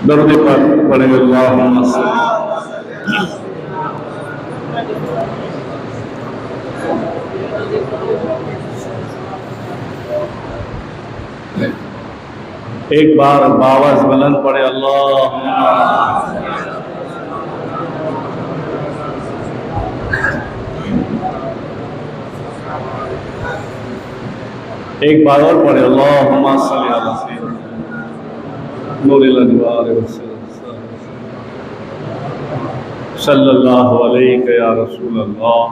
درود پر پڑھیں اللہم ایک بار باواز بلند پڑھے اللہم ایک بار اور پڑھے اللہم صلی اللہ علیہ وسلم نور الانوار صلی اللہ علیہ یا رسول اللہ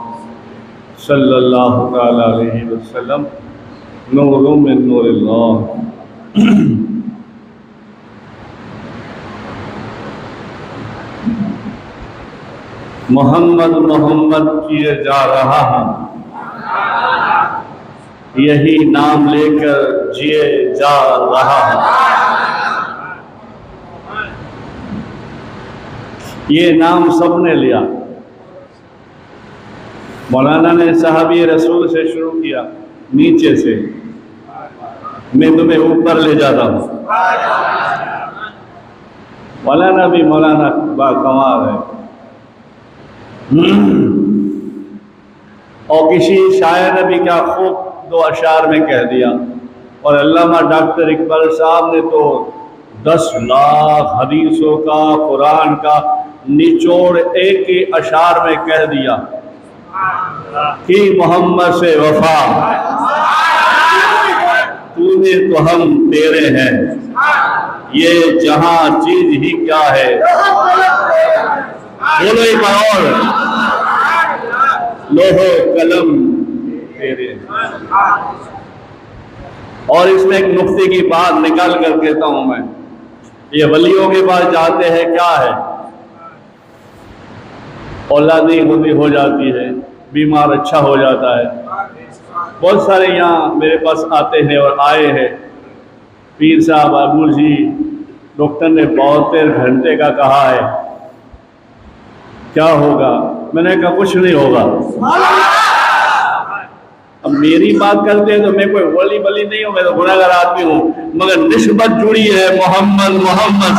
صلی اللہ تعالی علیہ وسلم نور من نور اللہ۔ محمد محمد کیے جا رہا ہوں، یہی نام لے کر جیے جا رہا ہوں۔ یہ نام سب نے لیا، مولانا نے صحابی رسول سے شروع کیا نیچے سے، میں تمہیں اوپر لے جاتا ہوں۔ مولانا بھی مولانا با کمال ہے، اور کسی شاعر نے بھی کیا خوب دو اشعار میں کہہ دیا، اور علامہ ڈاکٹر اقبال صاحب نے تو 10 لاکھ حدیثوں کا قرآن کا نچوڑ ایک ہی اشعار میں کہہ دیا کہ محمد سے وفا تو نے تو ہم تیرے ہیں، یہ جہاں چیز ہی کیا ہے، بولو ایک بار اور، لوح و قلم تیرے ہیں۔ اور اس میں ایک نقطے کی بات نکال کر کہتا ہوں میں، یہ ولیوں کے پاس جاتے ہیں کیا ہے، اولادی ہوتی ہو جاتی ہے، بیمار اچھا ہو جاتا ہے۔ بہت سارے یہاں میرے پاس آتے ہیں اور آئے ہیں، پیر صاحب ابو جی ڈاکٹر نے 72 گھنٹے کا کہا ہے، کیا ہوگا؟ میں نے کہا کچھ نہیں ہوگا۔ اب میری بات کرتے ہیں تو میں کوئی ولی بلی نہیں ہوں، میں تو گناہگار آدمی ہوں، مگر نسبت جڑی ہے محمد محمد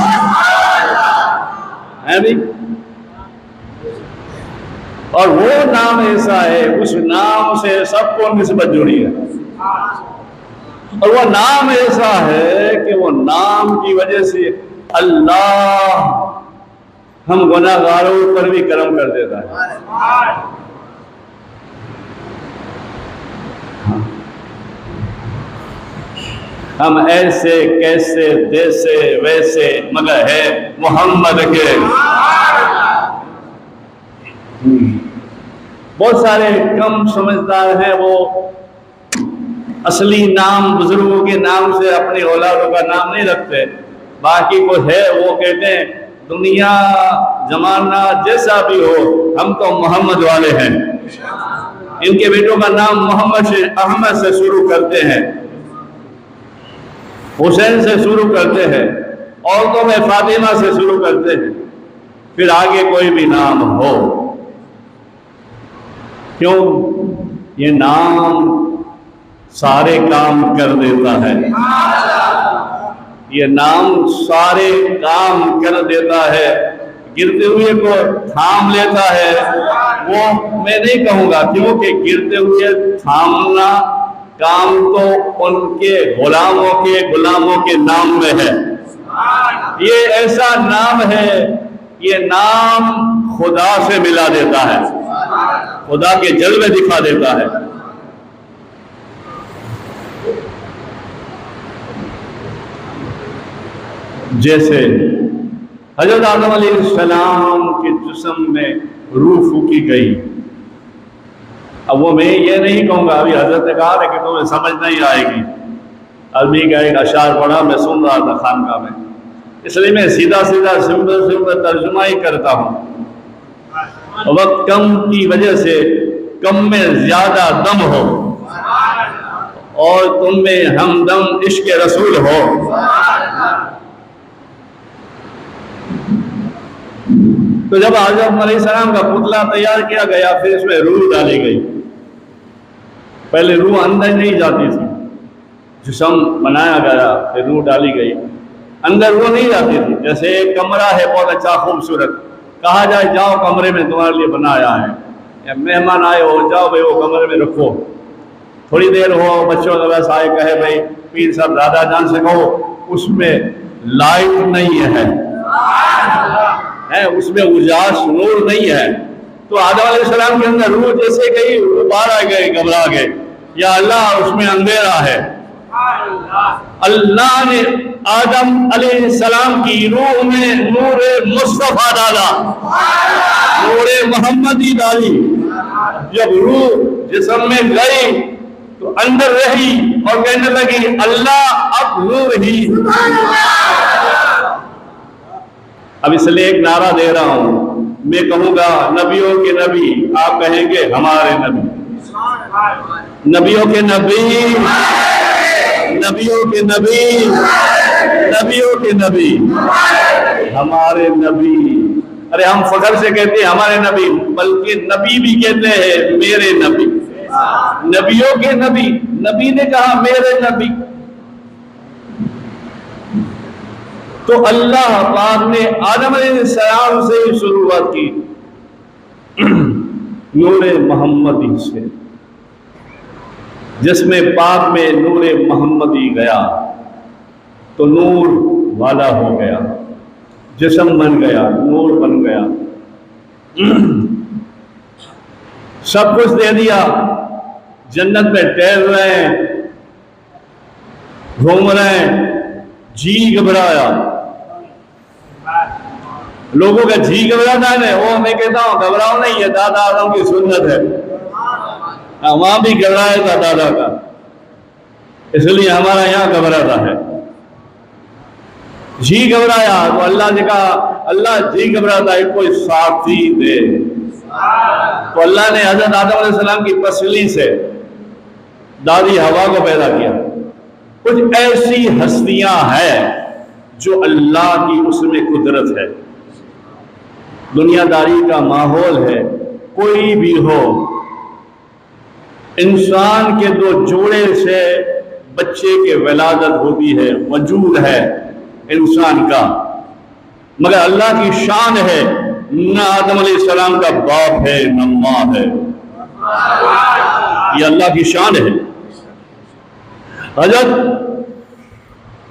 ہے بھی، اور وہ نام ایسا ہے، اس نام سے سب کو نسبت جڑی ہے، اور وہ نام ایسا ہے کہ وہ نام کی وجہ سے اللہ ہم گناہگاروں پر بھی کرم کر دیتا ہے۔ ہم ایسے کیسے جیسے ویسے مگر ہے محمد کے۔ بہت سارے کم سمجھدار ہیں، وہ اصلی نام بزرگوں کے نام سے اپنی اولادوں کا نام نہیں رکھتے، باقی کو ہے وہ کہتے ہیں دنیا زمانہ جیسا بھی ہو ہم تو محمد والے ہیں۔ ان کے بیٹوں کا نام محمد سے احمد سے شروع کرتے ہیں، حسین سے شروع کرتے ہیں، عورتوں میں فاطمہ سے شروع کرتے ہیں، پھر آگے کوئی بھی نام ہو۔ کیوں؟ یہ نام سارے کام کر دیتا ہے، یہ نام سارے کام کر دیتا ہے، گرتے ہوئے کو تھام لیتا ہے۔ وہ میں نہیں کہوں گا، کیونکہ گرتے ہوئے تھامنا کام تو ان کے غلاموں کے نام میں ہے۔ یہ ایسا نام ہے، یہ نام خدا سے ملا دیتا ہے، خدا کے جلوے دکھا دیتا ہے۔ جیسے حضرت آدم علیہ السلام کے جسم میں روح پھونکی گئی، اب وہ میں یہ نہیں کہوں گا، ابھی حضرت نے کہا ہے کہ تمہیں سمجھ نہیں آئے گی، عربی کا ایک اشعار پڑھا میں سن رہا تھا خانقاہ میں، اس لیے میں سیدھا سمپل ترجمہ ہی کرتا ہوں۔ وقت کم کی وجہ سے کم میں زیادہ دم ہو، اور تم میں ہمدم عشق رسول ہو۔ تو جب آدم علیہ السلام کا پتلا تیار کیا گیا، پھر اس میں روح ڈالی گئی۔ پہلے روح اندر نہیں جاتی تھی، جسم بنایا گیا، پھر روح ڈالی گئی۔ اندر وہ نہیں جاتی تھی. جیسے ایک کمرہ ہے بہت اچھا خوبصورت, کہا جائے جاؤ کمرے میں تمہارے لیے بنایا ہے, یا مہمان آئے ہو جاؤ بھائی وہ کمرے میں رکھو, تھوڑی دیر ہو بچوں کا ویسا آئے کہے بھائی پیر صاحب دادا جان سے کہو اس میں لائٹ نہیں ہے, اس میں اجاس نور نہیں ہے. تو آدم علیہ السلام کے اندر روح جیسے گئی باہر آ گئے, گھبرا گئے, یا اللہ اس میں اندھیرا ہے. اللہ نے آدم علیہ السلام کی روح میں نور مصطفیٰ ڈالا, نور محمدی ڈالی. جب روح جسم میں گئی تو اندر رہی اور کہنے لگی اللہ اب نور ہی. اب اس لیے ایک نعرہ دے رہا ہوں, میں کہوں گا نبیوں کے نبی, آپ کہیں گے ہمارے نبی, نبیوں کے نبی, نبیوں کے نبی, نبیوں کے نبی, ہمارے نبی. ارے ہم فخر سے کہتے ہیں ہمارے نبی, بلکہ نبی بھی کہتے ہیں میرے نبی, نبیوں کے نبی. نبی نے کہا میرے نبی. تو اللہ پاک نے آدم علیہ السلام سے شروعات کی نور محمدی سے. جس میں پاک میں نور محمدی گیا تو نور والا ہو گیا, جسم بن گیا, نور بن گیا, سب کچھ دے دیا. جنت میں ٹہل رہے ہیں, گھوم رہے ہیں, جی گھبرایا. لوگوں کا جی گھبراتا ہے نا, وہ میں کہتا ہوں گھبراؤ نہیں, یہ دادا آدم کی سنت ہے. وہاں بھی گھبرایا تھا دادا کا, اس لیے ہمارا یہاں گھبراتا ہے. جی گھبرایا تو اللہ نے کہا اللہ جی گھبراتا ہے کوئی ساتھی دے. تو اللہ نے حضرت آدم علیہ السلام کی پسلی سے دادی ہوا کو پیدا کیا. کچھ ایسی ہستیاں ہیں جو اللہ کی اس میں قدرت ہے. دنیا داری کا ماحول ہے, کوئی بھی ہو, انسان کے دو جوڑے سے بچے کی ولادت ہوتی ہے, وجود ہے انسان کا, مگر اللہ کی شان ہے نہ آدم علیہ السلام کا باپ ہے نہ ماں ہے. یہ اللہ کی شان ہے. حضرت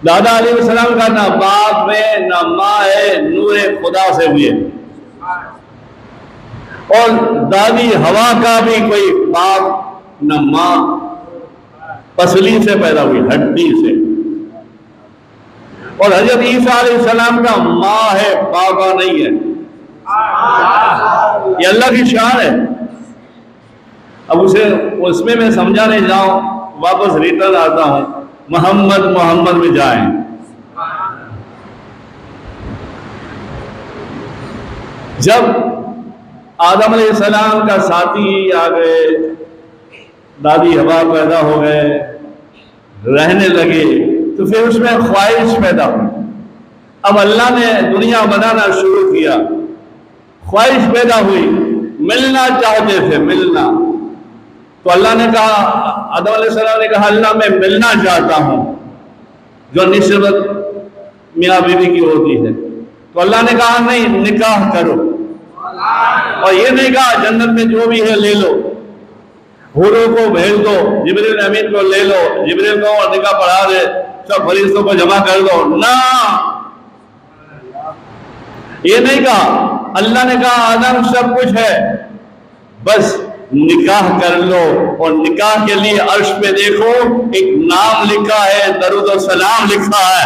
دادا علیہ السلام کا نہ باپ ہے نہ ماں ہے, نور خدا سے ہوئے. اور دادی ہوا کا بھی کوئی باپ نہ ماں, پسلی سے پیدا ہوئی, ہڈی سے. اور حضرت عیسیٰ علیہ السلام کا ماں ہے, بابا نہیں ہے. یہ اللہ کی شان ہے. اب اس میں سمجھانے جاؤں, واپس ریٹرن آتا ہوں, محمد محمد میں جائیں. جب آدم علیہ السلام کا ساتھی آ گئے, دادی ہوا پیدا ہو گئے, رہنے لگے, تو پھر اس میں خواہش پیدا ہوئی. اب اللہ نے دنیا بنانا شروع کیا, خواہش پیدا ہوئی, ملنا چاہتے تھے, ملنا. تو اللہ نے کہا, آدم علیہ السلام نے کہا اللہ میں ملنا چاہتا ہوں, جو نسبت میاں بیوی کی ہوتی ہے. تو اللہ نے کہا نہیں, نکاح کرو. اور یہ نہیں کہا جنت میں جو بھی ہے لے لو, حوروں کو بھیج دو, جبریل امین کو لے لو, جبریل کو اور نکاح پڑھا دے, سب فرشتوں کو جمع کر دو. نہ, یہ نہیں کہا. اللہ نے کہا آدم سب کچھ ہے, بس نکاح کر لو. اور نکاح کے لیے عرش پہ دیکھو ایک نام لکھا ہے, درود و سلام لکھا ہے,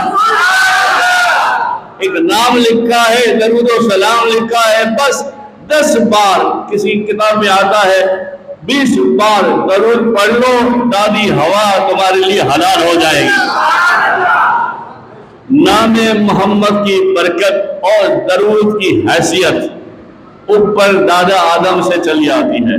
ایک نام لکھا ہے, درود و سلام لکھا ہے. بس 10 بار, کسی کتاب میں آتا ہے 20 بار درود پڑھ لو, دادی ہوا تمہارے لیے حلال ہو جائے گی. نام محمد کی برکت اور درود کی حیثیت اوپر دادا آدم سے چلی آتی ہے.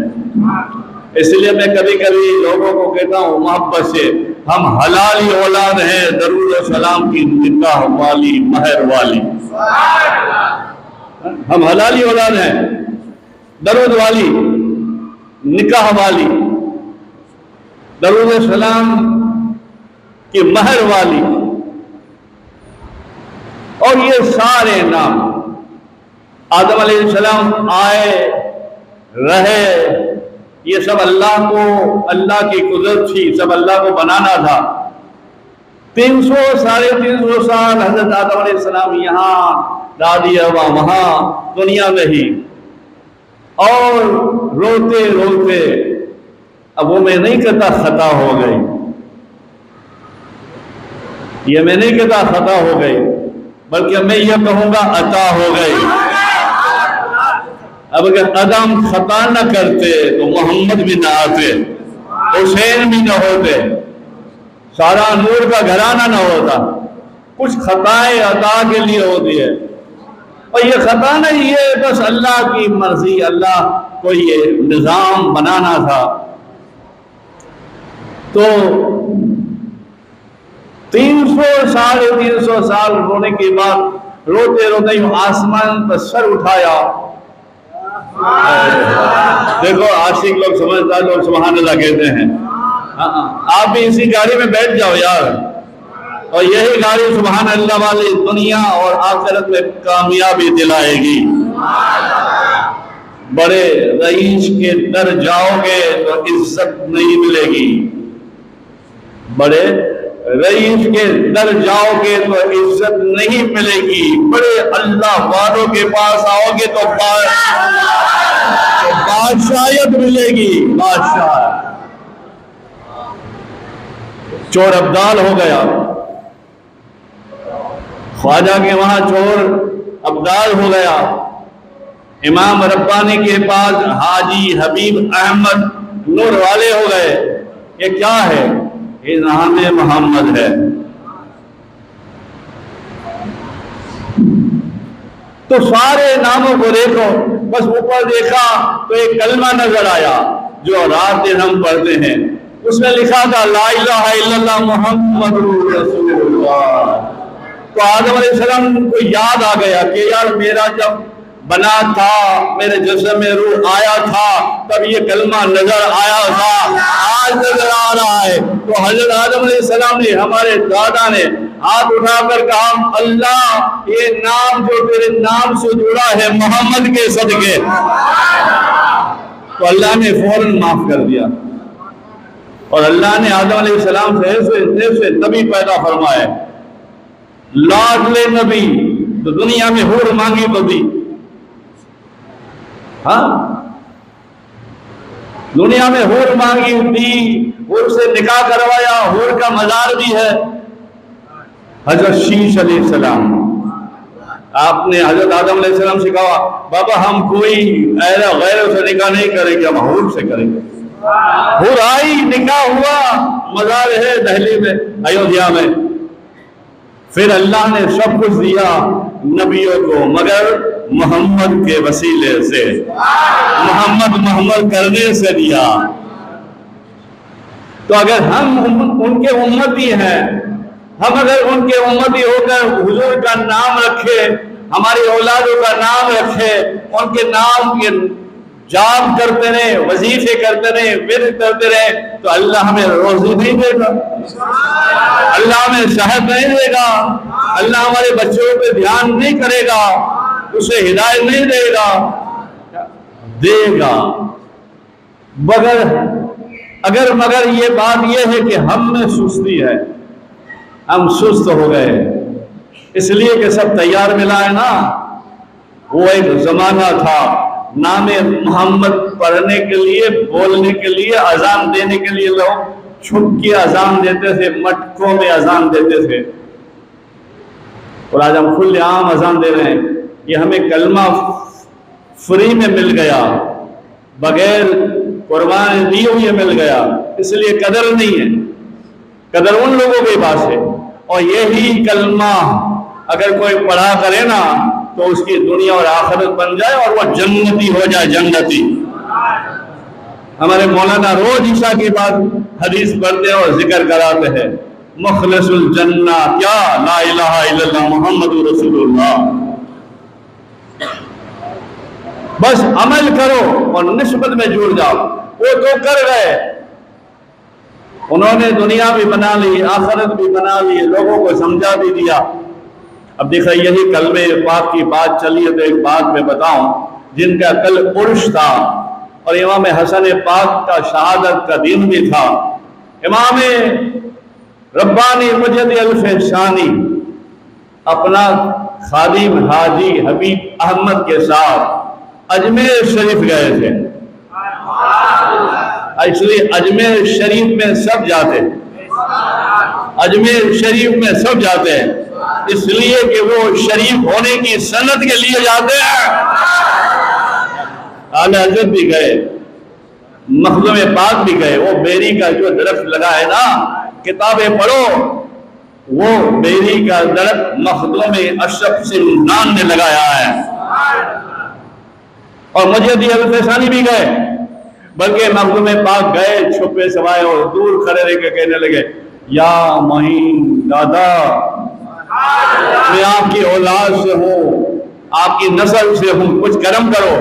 اس لیے میں کبھی کبھی لوگوں کو کہتا ہوں محبت سے, ہم حلالی اولاد ہیں, درود و سلام کی نکاح والی, مہر والی. ہم حلالی اولاد ہیں, درود والی, نکاح والی, درود و سلام کی مہر والی. اور یہ سارے نام آدم علیہ السلام آئے رہے، یہ سب اللہ کو، اللہ کی قدرت تھی، سب اللہ کو بنانا تھا۔ 300 ساڑھے 300 سال حضرت آدم علیہ السلام یہاں، دادی ابا وہاں دنیا میں ہی، اور روتے روتے اب وہ میں نہیں کہتا خطا ہو گئی، یہ میں نہیں کہتا خطا ہو گئی، بلکہ میں یہ کہوں گا عطا ہو گئی۔ اب اگر آدم خطا نہ کرتے تو محمد بھی نہ آتے، حسین بھی نہ ہوتے، سارا نور کا گھرانہ نہ ہوتا۔ کچھ خطائیں عطا کے لیے ہوتی ہے، اور یہ خطا نہیں، یہ بس اللہ کی مرضی، اللہ کو یہ نظام بنانا تھا۔ تو 300 ساڑھے 300 سال رونے کے بعد روتے روتے یوں آسمان پر سر اٹھایا۔ دیکھو عاشق لوگ، سمجھدار لوگ سبحان اللہ کہتے ہیں، آپ بھی اسی گاڑی میں بیٹھ جاؤ یار، اور یہی گاڑی سبحان اللہ والی دنیا اور آخرت میں کامیابی دلائے گی۔ بڑے رئیس کے در جاؤ گے تو عزت نہیں ملے گی، بڑے رئیس کے در جاؤ گے تو عزت نہیں ملے گی، بڑے اللہ والوں کے پاس آؤ گے تو بادشاہیت ملے گی، بادشاہ۔ چور ابدال ہو گیا، خواجہ کے وہاں چور ابدال ہو گیا، امام ربانی کے پاس حاجی حبیب احمد نور والے ہو گئے۔ یہ کیا ہے؟ یہ نام محمد ہے۔ تو سارے ناموں کو دیکھو، بس اوپر دیکھا تو ایک کلمہ نظر آیا جو رات دن ہم پڑھتے ہیں، اس میں لکھا تھا لا الہ الا اللہ محمد رسول اللہ۔ تو آدم علیہ السلام کو یاد آ گیا کہ یار میرا جب بنا تھا، میرے جسم میں روح آیا تھا، تب یہ کلمہ نظر آیا تھا، آج نظر آ رہا ہے۔ تو حضرت آدم علیہ السلام نے، ہمارے دادا نے ہاتھ اٹھا کر کہا اللہ یہ نام جو تیرے نام سے جڑا ہے محمد کے صدقے، تو اللہ نے فوراً معاف کر دیا۔ اور اللہ نے آدم علیہ السلام سے ایسے نبی پیدا فرمائے، لاڈلے نبی، تو دنیا میں حور مانگی تو دی، ہاں دنیا میں حور مانگی دی، حور سے نکاح کروایا، حور کا مزار بھی ہے۔ حضرت شیش علیہ السلام، آپ نے حضرت آدم علیہ السلام سے کہا بابا ہم کوئی غیروں سے نکاح نہیں کریں گے، ہم حور سے کریں گے۔ حور آئی، نکاح ہوا، مزار ہے دہلی میں، ایودھیا میں۔ پھر اللہ نے سب کچھ دیا نبیوں کو، مگر محمد کے وسیلے سے، محمد کرنے سے دیا۔ تو اگر ہم ان کے امتی ہیں، ہم اگر ان کے امتی ہو کر حضور کا نام رکھے، ہماری اولادوں کا نام رکھے، ان کے نام کے جاب کرتے رہے، وظیفے کرتے رہے، ورد کرتے رہے، تو اللہ ہمیں روزی نہیں دے گا، اللہ ہمیں صحت نہیں دے گا، اللہ ہمارے بچوں پہ دھیان نہیں کرے گا، اسے ہدایت نہیں دے گا، دے گا مگر یہ بات یہ ہے کہ ہم میں سستی ہے، ہم سست ہو گئے، اس لیے کہ سب تیار ملا ہے نا۔ وہ ایک زمانہ تھا نام محمد پڑھنے کے لیے، بولنے کے لیے، اذان دینے کے لیے لوگ چھپ کے اذان دیتے تھے، مٹکوں میں اذان دیتے تھے، اور آج ہم کھلے عام اذان دے رہے ہیں۔ یہ ہمیں کلمہ فری میں مل گیا، بغیر قربان دیے ہوئے مل گیا، اس لیے قدر نہیں ہے، قدر ان لوگوں کے پاس ہے۔ اور یہی کلمہ اگر کوئی پڑھا کرے نا تو اس کی دنیا اور آخرت بن جائے اور وہ جنتی ہو جائے، جنتی۔ ہمارے مولانا روز عشاء کے بعد حدیث پڑھتے اور ذکر کراتے ہیں، مخلص الجنہ کیا لا الہ الا اللہ محمد رسول اللہ۔ بس عمل کرو اور نسبت میں جڑ جاؤ۔ وہ تو کر گئے، انہوں نے دنیا بھی بنا لی، آخرت بھی بنا لی، لوگوں کو سمجھا بھی دیا، اب دیکھا یہی کلمہ پاک کی بات چلی ہے تو ایک بات میں بتاؤں، جن کا کل عرش تھا اور امام حسن پاک کا شہادت کا دن بھی تھا، امام ربانی مجد الفحشانی اپنا خادم حاجی حبیب احمد کے ساتھ اجمیر شریف گئے تھے۔ ایکچولی اجمیر شریف میں سب جاتے ہیں، اجمیر شریف میں سب جاتے ہیں اس لیے کہ وہ شریف ہونے کی سند کے لیے جاتے ہیں۔ اعلیٰ حضرت بھی گئے، مخدوم پاک بھی گئے، وہ بیری کا جو درخت لگا ہے نا، کتابیں پڑھو، وہ بیری کا درخت مخدوم اشرف سمنان نے لگایا ہے۔ اور مجد الفحشانی بھی گئے، بلکہ مخدوم پاک گئے چھپے سوائے اور دور کھڑے رہ کے کہنے لگے، یا معین دادا، میں آپ کی اولاد سے ہوں، آپ کی نسل سے ہوں، کچھ کرم کرو۔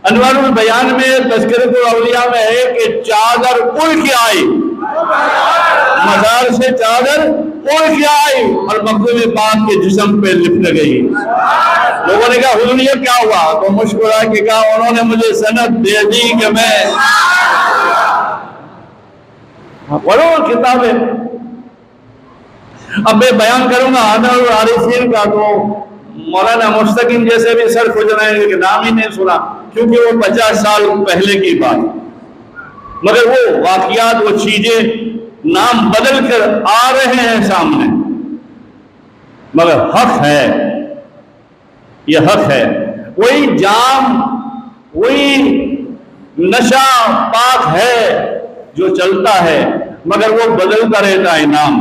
انوار البیان میں تذکرۃ الاولیاء میں ہے کہ چادر اڑ کے آئی، مزار سے چادر اڑ کے آئی اور مخدوم پاک کے جسم پہ لپٹ گئی۔ لوگوں نے کہا حضور یہ کیا ہوا؟ تو مسکرا کے کہا انہوں نے مجھے سند دے دی کہ میں پڑھو کتابیں۔ اب میں بیان کروں گا انوار العارفین کا، تو مولانا مستقیم جیسے بھی سر کھج رہے ہیں کہ نام ہی نہیں سنا، کیونکہ وہ 50 سال پہلے کی بات، مگر وہ واقعات، وہ چیزیں نام بدل کر آ رہے ہیں سامنے، مگر حق ہے، یہ حق ہے۔ وہی جام، وہی نشہ پاک ہے جو چلتا ہے، مگر وہ بدلتا رہتا ہے نام۔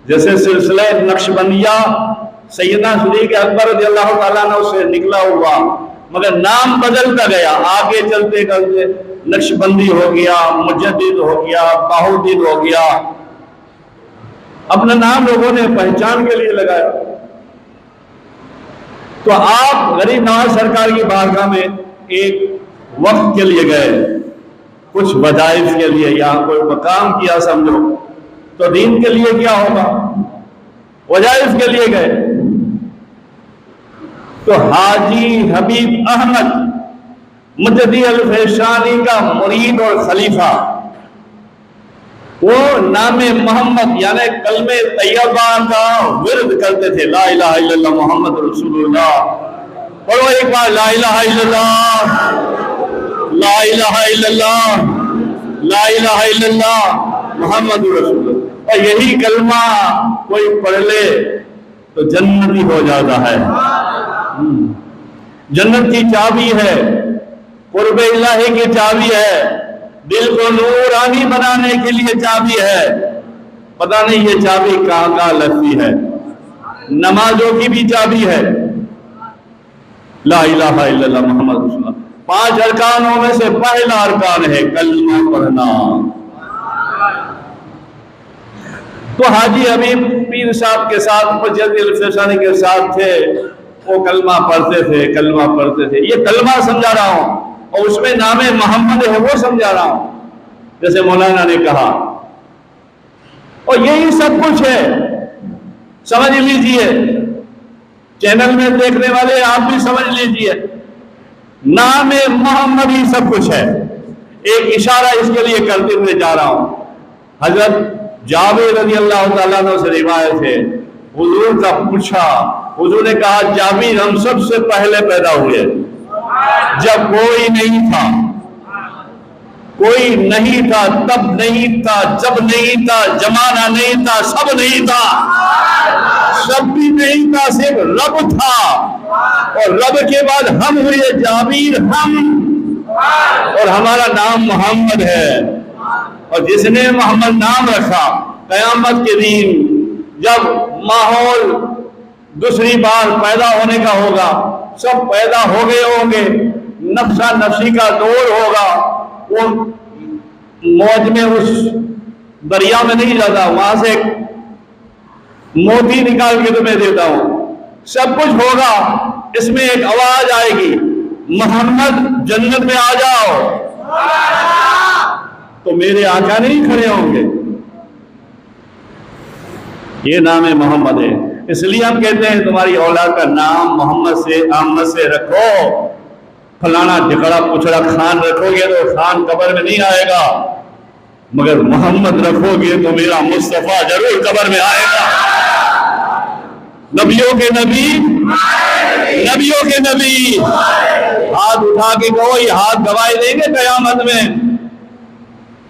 جیسے سلسلہ نقشبندیہ سیدنا صدیق اکبر رضی اللہ تعالیٰ عنہ سے نکلا ہوا، مگر نام بدلتا گیا، آگے چلتے چلتے نقشبندی ہو گیا، مجدد ہو گیا، بہاؤالدین ہو گیا، اپنا نام لوگوں نے پہچان کے لیے لگایا۔ تو آپ غریب نواز سرکار کی بارگاہ میں ایک وقت کے لیے گئے، کچھ وظائف کے لیے یا کوئی مقام کیا سمجھو، تو دین کے لیے کیا ہوگا؟ وظائف کے لیے گئے۔ تو حاجی حبیب احمد مجدی الفحشانی کا مرید اور خلیفہ، وہ نام محمد یعنی کلمہ طیبہ کا ورد کرتے تھے، لا الہ الا اللہ محمد رسول اللہ۔ پڑھو ایک بار، لا الہ الا اللہ، لا الہ الا اللہ، لا الہ الا اللہ محمد رسول اللہ۔ اور یہی کلمہ کوئی پڑھ لے تو جنتی ہو جاتا ہے۔ جنت کی چابی ہے، قرب الہی کی چابی ہے، دل کو نورانی بنانے کے لیے چابی ہے۔ پتہ نہیں یہ چابی کہاں کہاں لگتی ہے۔ نمازوں کی بھی چابی ہے، لا الہ الا اللہ محمد رسول اللہ۔ 5 ارکانوں میں سے پہلا ارکان ہے کلمہ پڑھنا۔ تو حاجی حبیب پیر صاحب کے ساتھ مجد الفحشانی کے ساتھ تھے، وہ کلمہ پڑھتے تھے، کلمہ پڑھتے تھے۔ یہ کلمہ سمجھا رہا ہوں اور اس میں نام محمد ہے وہ سمجھا رہا ہوں، جیسے مولانا نے کہا، اور یہی سب کچھ ہے۔ سمجھ لیجئے، چینل میں دیکھنے والے آپ بھی سمجھ لیجئے، نام محمد ہی سب کچھ ہے۔ ایک اشارہ اس کے لیے کرتے ہوئے جا رہا ہوں۔ حضرت جابر رضی اللہ تعالیٰ عنہ سے روایت ہے، حضور کا پوچھا، حضور نے کہا جابر ہم سب سے پہلے پیدا ہوئے، جب کوئی نہیں تھا، کوئی نہیں تھا، تب نہیں تھا، جب نہیں تھا، زمانہ نہیں تھا، سب نہیں تھا، سب بھی نہیں تھا، صرف رب تھا، اور رب کے بعد ہم ہوئے جابر، ہم، اور ہمارا نام محمد ہے۔ اور جس نے محمد نام رکھا، قیامت کے دن جب ماحول دوسری بار پیدا ہونے کا ہوگا، سب پیدا ہو گئے ہوں گے، نفسا نفسی کا دور ہوگا، وہ موج میں اس دریا میں نہیں جاتا، وہاں سے موتی نکال کے تمہیں دیتا ہوں، سب کچھ ہوگا۔ اس میں ایک آواز آئے گی، محمد جنت میں آ جاؤ، تو میرے آقا نہیں کھڑے ہوں گے۔ یہ نام محمد ہے۔ اس لیے ہم کہتے ہیں تمہاری اولاد کا نام محمد سے احمد سے رکھو، فلانا ٹکڑا پچڑا خان رکھو گے تو خان قبر میں نہیں آئے گا، مگر محمد رکھو گے تو میرا مصطفیٰ ضرور قبر میں آئے گا۔ نبیوں کے نبی، نبیوں کے نبی، ہاتھ اٹھا کے کہو، یہ ہاتھ گواہی دیں گے قیامت میں،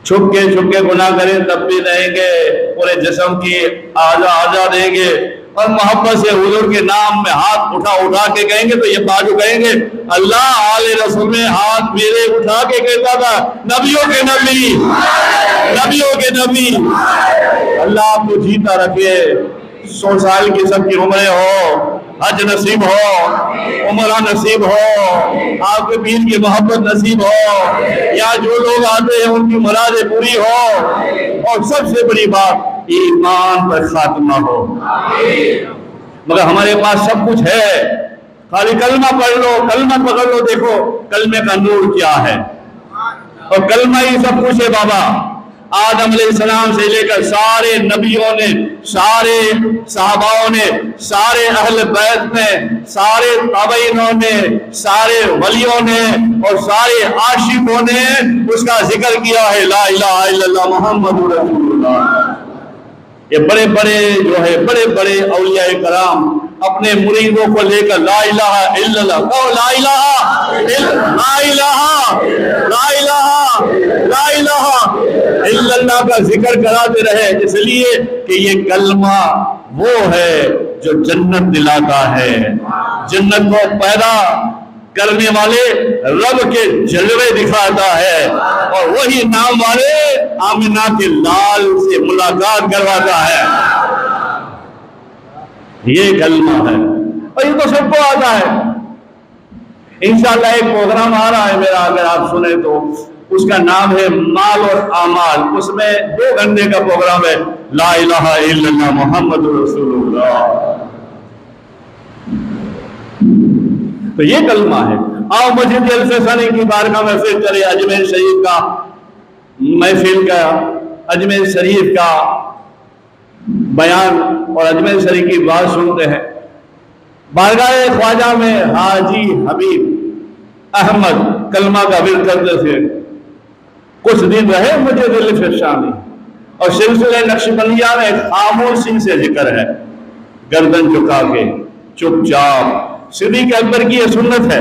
چھپ کے گناہ کریں تب بھی دیں گے، پورے جسم کی آجا دیں گے، اور محبت سے حضور کے نام میں ہاتھ اٹھا کے کہیں گے تو یہ بازو کہیں گے اللہ آل رسول میں ہاتھ میرے اٹھا کے کہتا تھا نبیوں کے نبی، نبیوں کے نبی۔ اللہ آپ کو جیتا رکھے، 100 سال کی سب کی عمریں ہو، حج نصیب ہو، عمرہ نصیب ہو، آپ کے پیر کی محبت نصیب ہو، یا جو لوگ آتے ہیں ان کی مرادیں پوری ہو، اور سب سے بڑی بات ایمان پر خاتمہ ہو۔ مگر ہمارے پاس سب کچھ ہے، خالی کلمہ پڑھ لو، کلمہ پکڑ لو، دیکھو کلمے کا نور کیا ہے، اور کلمہ ہی سب کچھ ہے بابا۔ آدم علیہ السلام سے لے کر سارے نبیوں نے، سارے صحاباؤں نے، سارے اہل بیت نے، سارے تابعینوں نے، سارے ولیوں نے اور سارے عاشقوں نے اس کا ذکر کیا ہے، لا الہ الا اللہ محمد رسول اللہ۔ یہ بڑے بڑے جو ہے بڑے بڑے اولیاء کرام اپنے مریدوں کو لے کر لا الہ الا اللہ، کہو لا الہ لا الہ لا الہ لا الہ الا اللہ کا ذکر کراتے رہے، اس لیے کہ یہ کلمہ وہ ہے جو جنت دلاتا ہے، جنت کو پیدا کرنے والے رب کے جلوے دکھاتا ہے، اور وہی نام والے آمنہ کے لال سے ملاقات کرواتا ہے۔ یہ کلمہ ہے، اور یہ تو سب کو آتا ہے۔ انشاءاللہ ایک پروگرام آ رہا ہے میرا، اگر آپ سنیں تو، اس کا نام ہے مال اور اعمال، اس میں 2 گھنٹے کا پروگرام ہے، لا الہ الا اللہ محمد رسول اللہ۔ تو یہ کلمہ ہے۔ آؤ مسجد الفسانی کی بارگاہ میں پھر چلے، اجمیر شریف کا محفل کا، اجمیر شریف کا بیان اور اجمیر شریف کی بات سنتے ہیں۔ بارگاہ خواجہ میں حاجی حبیب احمد کلمہ کا ورد کرتے تھے، کچھ دن رہے مسجد الفسانی، اور سلسلہ نقشبندیہ میں خاموشی سے ذکر ہے، گردن جھکا کے چپ چاپ، صدیق اکبر کی یہ سنت ہے۔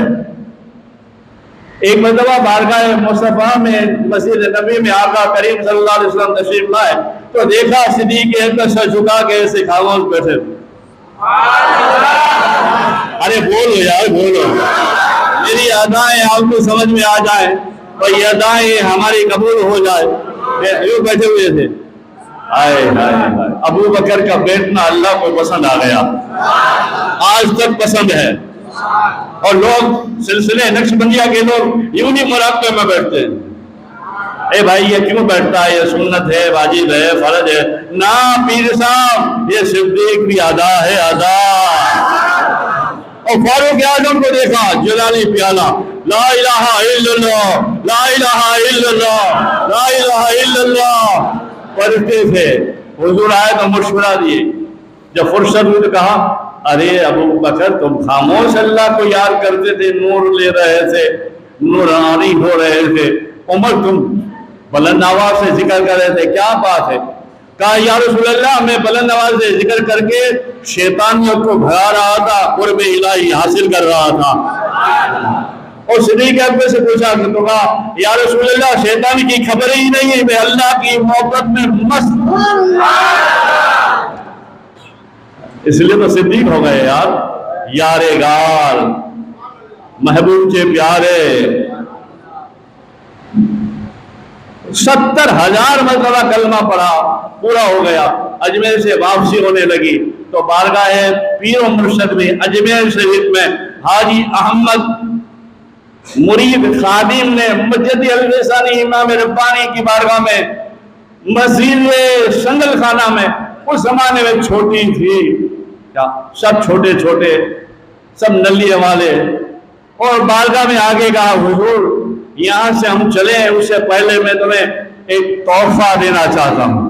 ایک مرتبہ بارگاہ مصطفیٰ میں مسجد نبی میں آقا کریم صلی اللہ علیہ وسلم تشریف لائے تو دیکھا صدیق اکبر سر جھکا کے ایسے خاموش بیٹھے۔ ارے بولو یار بولو، میری ادائیں آپ کو سمجھ میں آ جائیں اور یہ ادائیں ہماری قبول ہو جائے، یوں بیٹھے ہوئے تھے۔ ہائے ہائے ہائے، ابو بکر کا بیٹھنا اللہ کو پسند آ گیا، آج تک پسند ہے، اور لوگ سلسلے نقشبندیہ کے لوگ یوں نہیں مراقبے میں بیٹھتے ہیں، اے بھائی یہ کیوں بیٹھتا ہے، یہ سنت ہے، واجب ہے، فرض ہے، نا پیر صاحب یہ صدیق بھی ادا ہے، ادا۔ اور فاروق اعظم کو دیکھا، جلالی پیالہ، لا الہ الا اللہ لا الہ الا اللہ لا الہ الا اللہ پڑھتے تھے۔ حضور آئے تو مشورہ دیے، جب فرصت ہوئی تو کہا ارے ابو بکر تم خاموش اللہ کو یاد کرتے تھے، نور لے رہے تھے، نورانی ہو رہے تھے، عمر تم بلند آواز سے ذکر کر رہے تھے، کیا بات ہے؟ کہا یا رسول اللہ میں بلند آواز سے ذکر کر کے شیطانیوں کو بھگا رہا تھا، قرب الہی حاصل کر رہا تھا۔ اور صدیق اکبر سے پوچھا تو کہا یا رسول اللہ شیطان کی خبر ہی نہیں ہے، میں اللہ کی محبت میں مست ہوں۔ اس لیے تو صدیق ہو گئے یار، یارے گار محبوب کے پیارے۔ 70,000 مرتبہ کلمہ پڑھا، پورا ہو گیا، اجمیر سے واپسی ہونے لگی تو بارگاہ پیر و مرشد میں اجمیر شریف میں حاجی احمد مرید خادم نے مسجد الفسانی امام ربانی کی بارگاہ میں، مسجد سنگل خانہ میں، اس زمانے میں چھوٹی تھی، سب چھوٹے چھوٹے، سب نلیے والے، اور بارگاہ میں آگے کہا حضور یہاں سے ہم چلیں اس سے پہلے میں تمہیں ایک تحفہ دینا چاہتا ہوں۔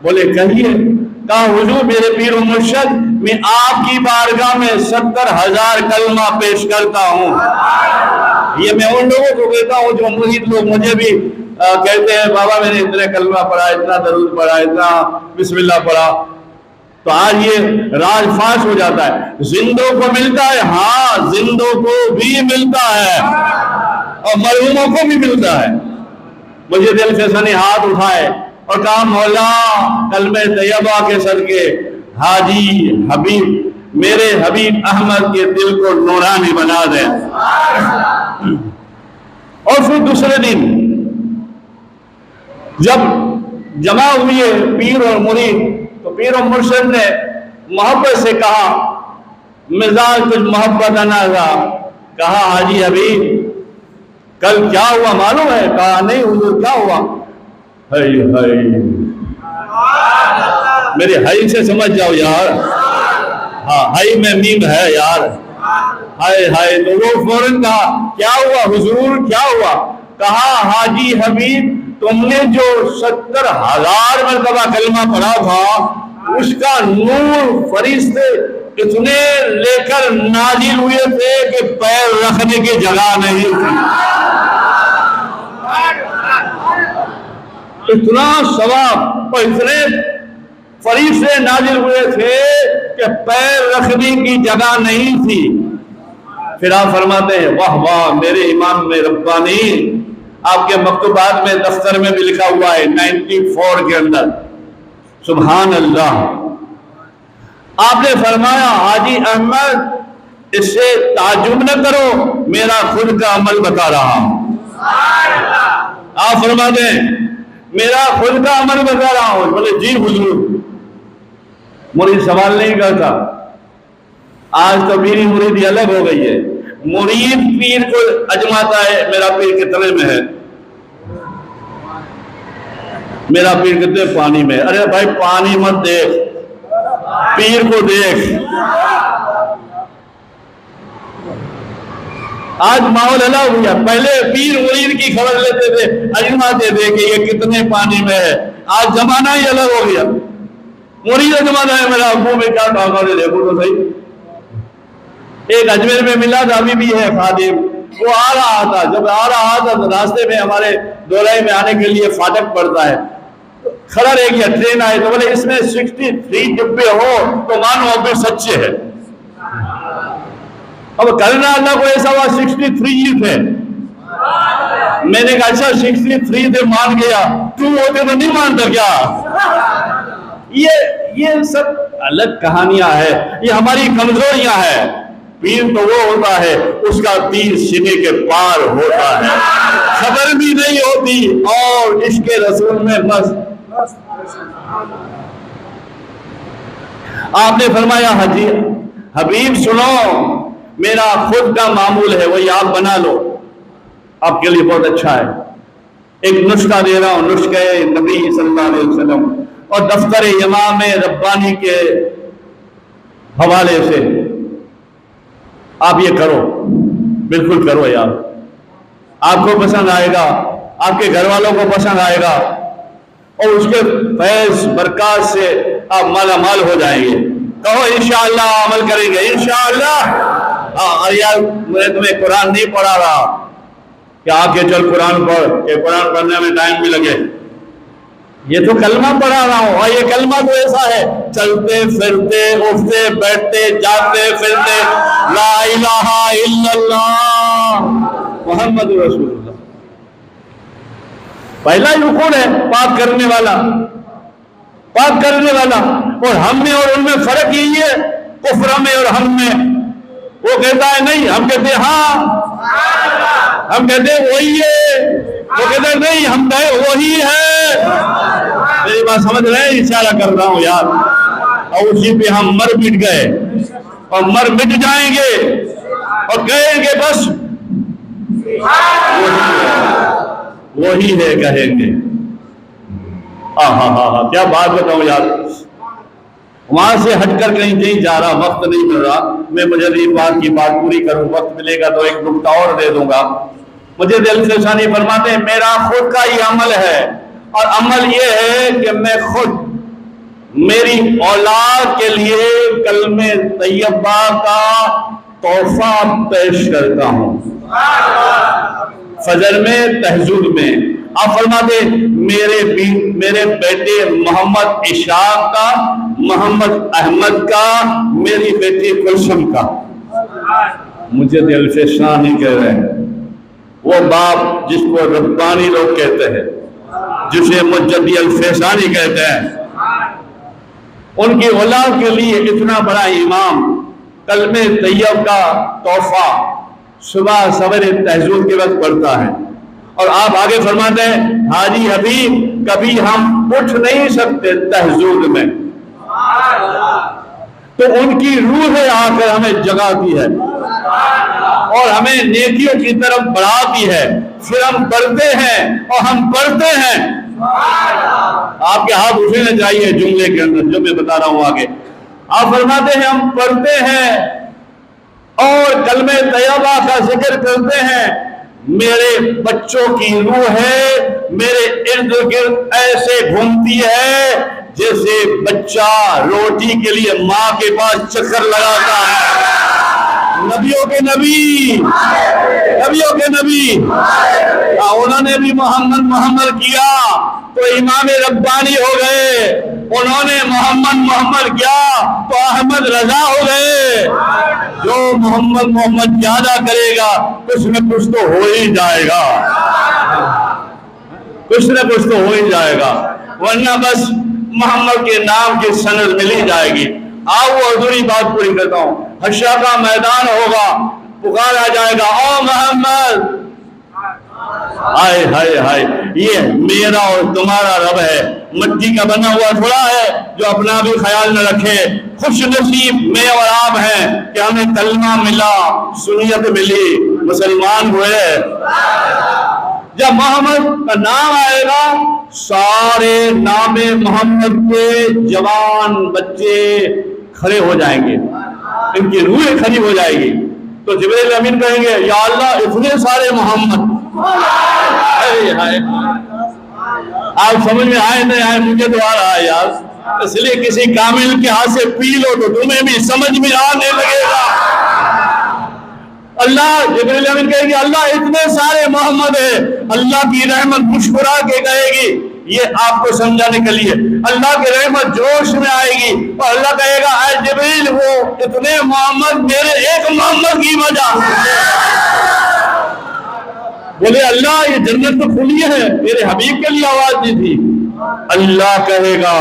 بولے کہیے، کہا حضور میرے پیر و مرشد میں آپ کی بارگاہ میں 70,000 کلمہ پیش کرتا ہوں۔ یہ میں ان لوگوں کو کہتا ہوں جو مرید لوگ مجھے بھی کہتے ہیں بابا میں نے اتنے کلمہ پڑھا، اتنا درود پڑھا، اتنا بسم اللہ پڑھا، تو آج یہ راز فاش ہو جاتا ہے۔ زندوں کو ملتا ہے، ہاں زندوں کو بھی ملتا ہے اور مرحوموں کو بھی ملتا ہے۔ مجھے دل سے سنی ہاتھ اٹھائے اور کہا مولا کلمہ طیبہ کے صدقے حاجی حبیب میرے حبیب احمد کے دل کو نورانی بنا دے۔ اور پھر دوسرے دن جب جمع ہوئے پیر اور مرید تو پیر اور مرشد نے محبت سے کہا، مزاج کچھ محبت انازا، کہا حاجی حبیب کل کیا ہوا معلوم ہے؟ کہا نہیں حضور کیا ہوا؟ ہائی ہائی، میرے ہائی سے سمجھ جاؤ یار، ہاں ہائی میں میم ہے یار، ہائے ہائے۔ تو وہ فوراً کہا کیا ہوا حضور کیا ہوا؟ کہا حاجی حبیب تم نے جو 70,000 مرتبہ کلمہ پڑھا تھا اس کا نور فرشتے اتنے لے کر نازل ہوئے تھے کہ پیر رکھنے کی جگہ نہیں تھی، اتنا ثواب اور اتنے فرشتے نازل ہوئے تھے کہ پیر رکھنے کی جگہ نہیں تھی۔ پھر آپ فرماتے ہیں واہ واہ میرے امام میں ربانی، آپ کے مکتوبات میں دفتر میں بھی لکھا ہوا ہے 94 کے اندر، سبحان اللہ۔ آپ نے فرمایا حاجی احمد اس سے تعجب نہ کرو، میرا خود کا عمل بتا رہا ہوں۔ آپ فرماتے ہیں میرا خود کا عمل بتا رہا ہوں۔ بولے جی حضور۔ مرید سوال نہیں کرتا، آج تو میری مریدی الگ ہو گئی ہے، مرید پیر کو اجماتا ہے میرا پیر کتنے میں ہے، میرا پیر کتنے پانی میں۔ ارے بھائی پانی مت دیکھ، پیر کو دیکھ۔ آج ماحول الگ ہوا، پہلے پیر مرید کی خبر لیتے تھے، اجماتے تھے کہ یہ کتنے پانی میں ہے، آج زمانہ ہی الگ ہو گیا۔ مرید اجماتا ہے میرا ابو میں کیا طاقت ہے، دیکھو تو صحیح۔ ایک اجمیر میں ملا تھا، ابھی بھی ہے خادم، وہ آ رہا تھا، جب آ رہا تھا تو راستے میں ہمارے دورائی میں آنے کے لیے فاٹک پڑتا ہے، کھڑا رہ گیا، ٹرین آئے تو بولے اس میں 63 ڈبے ہو تو مانو ابھی سچے ہے۔ اب کرنا اللہ کو ایسا ہوا 63 ہی تھے، میں نے کہا اچھا 63 تھے مان گیا، تو ہوتے تو نہیں مانتا کیا؟ یہ سب الگ کہانیاں ہے، یہ ہماری کمزوریاں ہیں۔ پیر تو وہ ہوتا ہے اس کا تیر سینے کے پار ہوتا ہے، خبر بھی نہیں ہوتی اور عشق رسول میں مست۔ آپ نے فرمایا حاجی حبیب سنو، میرا خود کا معمول ہے وہی آپ بنا لو، آپ کے لیے بہت اچھا ہے۔ ایک نسخہ دے رہا ہوں، نسخہ نبی صلی اللہ علیہ وسلم اور دفتر امام ربانی کے حوالے سے آپ یہ کرو، بالکل کرو یار، آپ کو پسند آئے گا، آپ کے گھر والوں کو پسند آئے گا اور اس کے فیض برکات سے آپ مالا مال ہو جائیں گے۔ کہو انشاءاللہ عمل کریں گے انشاءاللہ۔ اور یار میں تمہیں قرآن نہیں پڑھا رہا کہ آ کے چل قرآن پڑھ، کہ قرآن پڑھنے میں ٹائم بھی لگے، یہ تو کلمہ پڑھا رہا ہوں، اور یہ کلمہ تو ایسا ہے چلتے پھرتے اٹھتے بیٹھتے جاتے پھرتے لا الہ الا اللہ محمد رسول اللہ۔ پہلا ہی رکن ہے پاک کرنے والا، پاک کرنے والا، اور ہم میں اور ان میں فرق یہی ہے، کفر میں اور ہم میں۔ وہ کہتا ہے نہیں، ہم کہتے ہیں ہاں، ہم کہتے ہیں وہی ہے، وہ کہتے ہیں نہیں، ہم کہے وہی ہے۔ میری بات سمجھ رہے ہیں؟ اشارہ کر رہا ہوں یار، اور اسی پہ ہم مر مٹ گئے اور مر مٹ جائیں گے اور کہیں گے بس وہی ہے، کہیں گے۔ ہاں کیا بات بتاؤں یار، وہاں سے ہٹ کر کہیں نہیں جا رہا، وقت نہیں مل رہا، میں مجھے بات کی بات پوری کروں، وقت ملے گا تو ایک نکتہ اور دے دوں گا۔ مجھے دل سے ثانی فرماتے ہیں میرا خود کا ہی عمل ہے، اور عمل یہ ہے کہ میں خود میری اولاد کے لیے کلمہ طیبہ کا تحفہ پیش کرتا ہوں، فجر میں، تہجد میں۔ آپ فرماتے میرے بیٹے محمد اشاق کا، محمد احمد کا، میری بیٹی کلثم کا۔ مجھے دل سے شاہ نہیں کہہ رہے ہیں، وہ باپ جس کو ربانی لوگ کہتے ہیں، جسے مجدی الفیضانی کہتے ہیں، ان کی اولاد کے لیے اتنا بڑا امام کلمہ طیب کا تحفہ صبح سویرے تہجد کے وقت پڑھتا ہے۔ اور آپ آگے فرماتے ہیں حاجی حبیب کبھی ہم اٹھ نہیں سکتے تہجد میں، تو ان کی روح آ کر ہمیں جگاتی ہے اور ہمیں نیکیوں کی طرف بڑھاتی ہے، پھر ہم پڑھتے ہیں اور ہم پڑھتے ہیں۔ آپ کے ہاتھ اٹھنے چاہیے جملے کے اندر جو میں بتا رہا ہوں آگے۔ آپ فرماتے ہیں ہم پڑھتے ہیں اور کلمہ طیبہ کا ذکر کرتے ہیں، میرے بچوں کی روح ہے میرے ارد گرد ایسے گھومتی ہے جیسے بچہ روٹی کے لیے ماں کے پاس چکر لگاتا ہے۔ نبیوں کے نبی، نبیوں کے نبی، انہوں نے بھی محمد کیا تو امام ربانی ہو گئے، انہوں نے محمد کیا تو احمد رضا ہو گئے۔ جو محمد زیادہ کرے گا کچھ نہ کچھ تو ہو ہی جائے گا، کچھ نہ کچھ تو ہو ہی جائے گا، ورنہ بس محمد کے نام کی سند مل ہی جائے گی۔ وہ ادھوری بات پوری کرتا ہوں، حشر کا میدان ہوگا، پکارا جائے گا او محمد، ہائے ہائے ہائے، یہ میرا اور تمہارا رب ہے، مٹی کا بنا ہوا تھوڑا ہے جو اپنا بھی خیال نہ رکھے۔ خوش نصیب میں اور آپ ہیں کہ ہمیں کلمہ ملا، سنیت ملی، مسلمان ہوئے۔ جب محمد کا نام آئے گا سارے نام محمد کے جوان بچے کھڑے ہو جائیں گے، ان کی روحیں کھڑی ہو جائے گی، تو جبریل امین کہیں گے یا اللہ اتنے سارے محمد۔ آپ سمجھ میں آئے نہیں آئے مجھے تو آ رہا ہے یار، اس لیے کسی کامل کے ہاتھ سے پی لو تو تمہیں بھی سمجھ میں آنے لگے گا۔ اللہ جبریل امین کہے گی اللہ اتنے سارے محمد ہیں، اللہ کی رحمت مسکرا کے کہے گی، یہ آپ کو سمجھانے کے لیے اللہ کی رحمت جوش میں آئے گی اور اللہ کہے گا اے جبریل وہ اتنے محمد میرے ایک محمد کی وجہ۔ بولے اللہ یہ جنت تو کھلی ہے، میرے حبیب کے لیے آواز دی تھی۔ اللہ کہے گا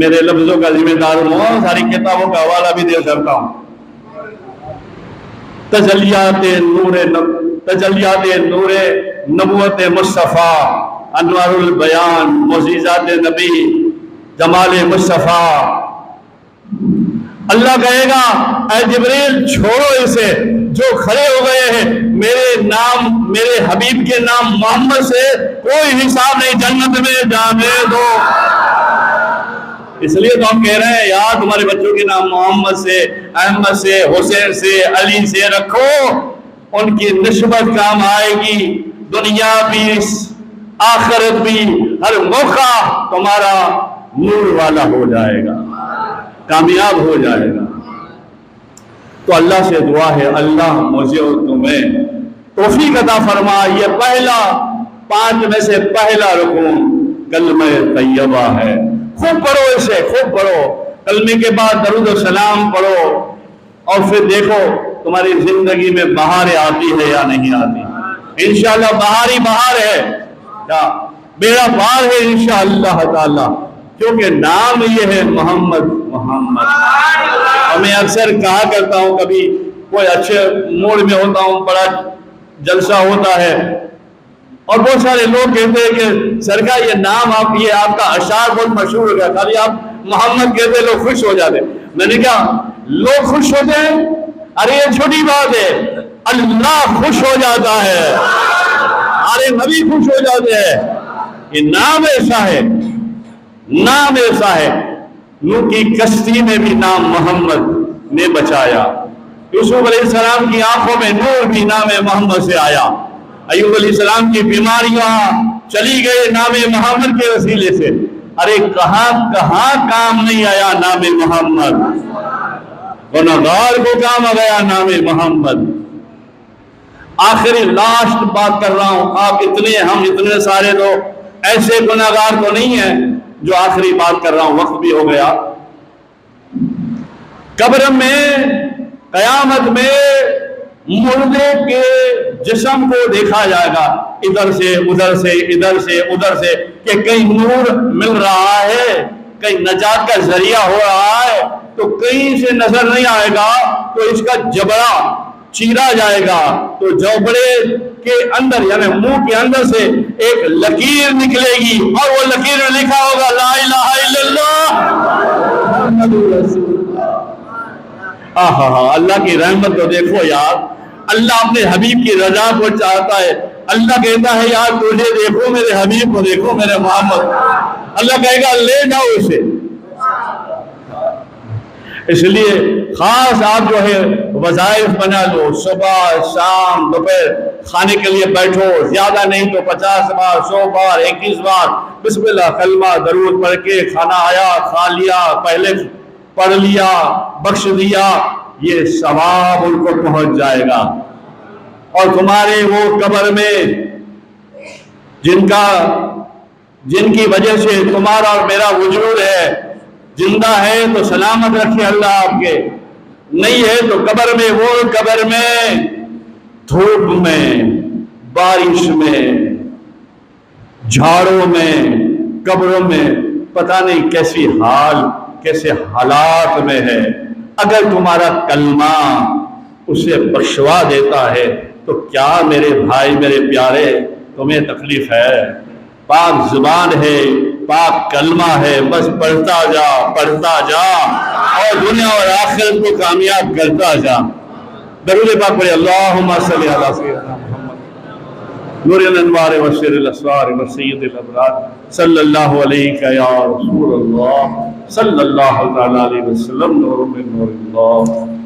میرے لفظوں کا ذمہ دار ہوں، ساری کتابوں کا حوالہ بھی دے سکتا ہوں۔ تجلیات نور نبوت مصطفیٰ، انوار البیان، معجزات نبی، جمال مصطفیٰ۔ اللہ کہے گا اے جبریل چھوڑو اسے، جو کھڑے ہو گئے ہیں میرے حبیب کے نام محمد سے کوئی حساب نہیں، جنت میں جانے دو۔ اس لیے تو ہم کہہ رہے ہیں یار تمہارے بچوں کے نام محمد سے، احمد سے، حسین سے، علی سے رکھو، ان کی نسبت کام آئے گی، دنیا بھی آخرت بھی، ہر موقع تمہارا نور والا ہو جائے گا، کامیاب ہو جائے گا۔ تو اللہ سے دعا ہے اللہ مجھے اور تمہیں توفیق عطا فرما۔ یہ پہلا 5 میں سے پہلا رکن کلمہ طیبہ ہے، خوب پڑھو اسے، خوب پڑھو، کلمے کے بعد درود و سلام پڑھو اور پھر دیکھو تمہاری زندگی میں بہاریں آتی ہے یا نہیں آتی۔ انشاءاللہ بہار ہی بہار ہے، بیڑا پار ہے انشاءاللہ تعالی، کیونکہ نام یہ ہے محمد۔ اور میں اکثر کہا کرتا ہوں، کبھی کوئی اچھے موڈ میں ہوتا ہوں، بڑا جلسہ ہوتا ہے اور بہت سارے لوگ کہتے ہیں کہ سرکار یہ نام یہ آپ کا اشعار بہت مشہور ہو گیا، خالی آپ محمد کہتے لوگ خوش ہو جاتے۔ میں نے کہا لوگ خوش ہوتے ہیں، ارے یہ چھوٹی بات ہے، اللہ خوش ہو جاتا ہے، ارے نبی خوش ہو جاتے ہیں۔ یہ نام ایسا ہے، نام ایسا ہے، نوح کی کشتی میں بھی نام محمد نے بچایا، یوسف علیہ السلام کی آنکھوں میں نور بھی نام محمد سے آیا، ایوب علیہ السلام کی بیماریاں چلی گئی نام محمد کے وسیلے سے۔ ارے کہاں کہاں کام نہیں آیا نام محمد، گنہگار کو کام آ گیا نام محمد۔ آخری لاسٹ بات کر رہا ہوں، آپ اتنے ہم اتنے سارے لوگ ایسے گنہگار تو نہیں ہیں جو آخری بات کر رہا ہوں، وقت بھی ہو گیا۔ قبر میں قیامت میں مردے کے جسم کو دیکھا جائے گا، ادھر سے ادھر سے ادھر سے ادھر سے، کہ کہیں نور مل رہا ہے، کہیں نجات کا ذریعہ ہو رہا ہے، تو کہیں سے نظر نہیں آئے گا تو اس کا جبڑا چیرا جائے گا، تو جبڑے کے اندر یعنی منہ کے اندر سے ایک لکیر نکلے گی، اور وہ لکیر میں لکھا ہوگا لا الہ الا اللہ محمد رسول اللہ۔ اللہ کی رحمت کو دیکھو یار، اللہ اپنے حبیب کی رضا کو چاہتا ہے۔ اللہ کہتا ہے یار تجھے دیکھو، میرے حبیب کو دیکھو، میرے محمد۔ اللہ کہے گا لے جاؤ اسے۔ اس لیے خاص آپ جو ہے وظائف بنا لو، صبح شام دوپہر کھانے کے لیے بیٹھو، زیادہ نہیں تو 50 بار 100 بار 21 بار بسم اللہ کلمہ درود پڑھ کے کھانا آیا کھا لیا، پہلے پڑھ لیا، بخش دیا، یہ ثواب ان کو پہنچ جائے گا۔ اور تمہارے وہ قبر میں جن کی وجہ سے تمہارا اور میرا وجود ہے، زندہ ہے تو سلامت رکھے اللہ آپ کے، نہیں ہے تو قبر میں، وہ قبر میں دھوپ میں، بارش میں، جھاڑوں میں، قبروں میں پتہ نہیں کیسے حالات میں ہے۔ اگر تمہارا کلمہ اسے بخشوا دیتا ہے تو کیا میرے بھائی میرے پیارے تمہیں تکلیف ہے؟ پاک زبان ہے، پاک کلمہ ہے، بس پڑھتا جا اور دنیا اور آخرت کو کامیاب کرتا جا۔ درود پاک پڑھے، اللہم صلی علی سیدنا محمد نور الانوار وسر الاسرار وسید الابرار صلی اللہ علیہ یا رسول اللہ صلی اللہ تعالی علیہ وسلم، نور من نور اللہ۔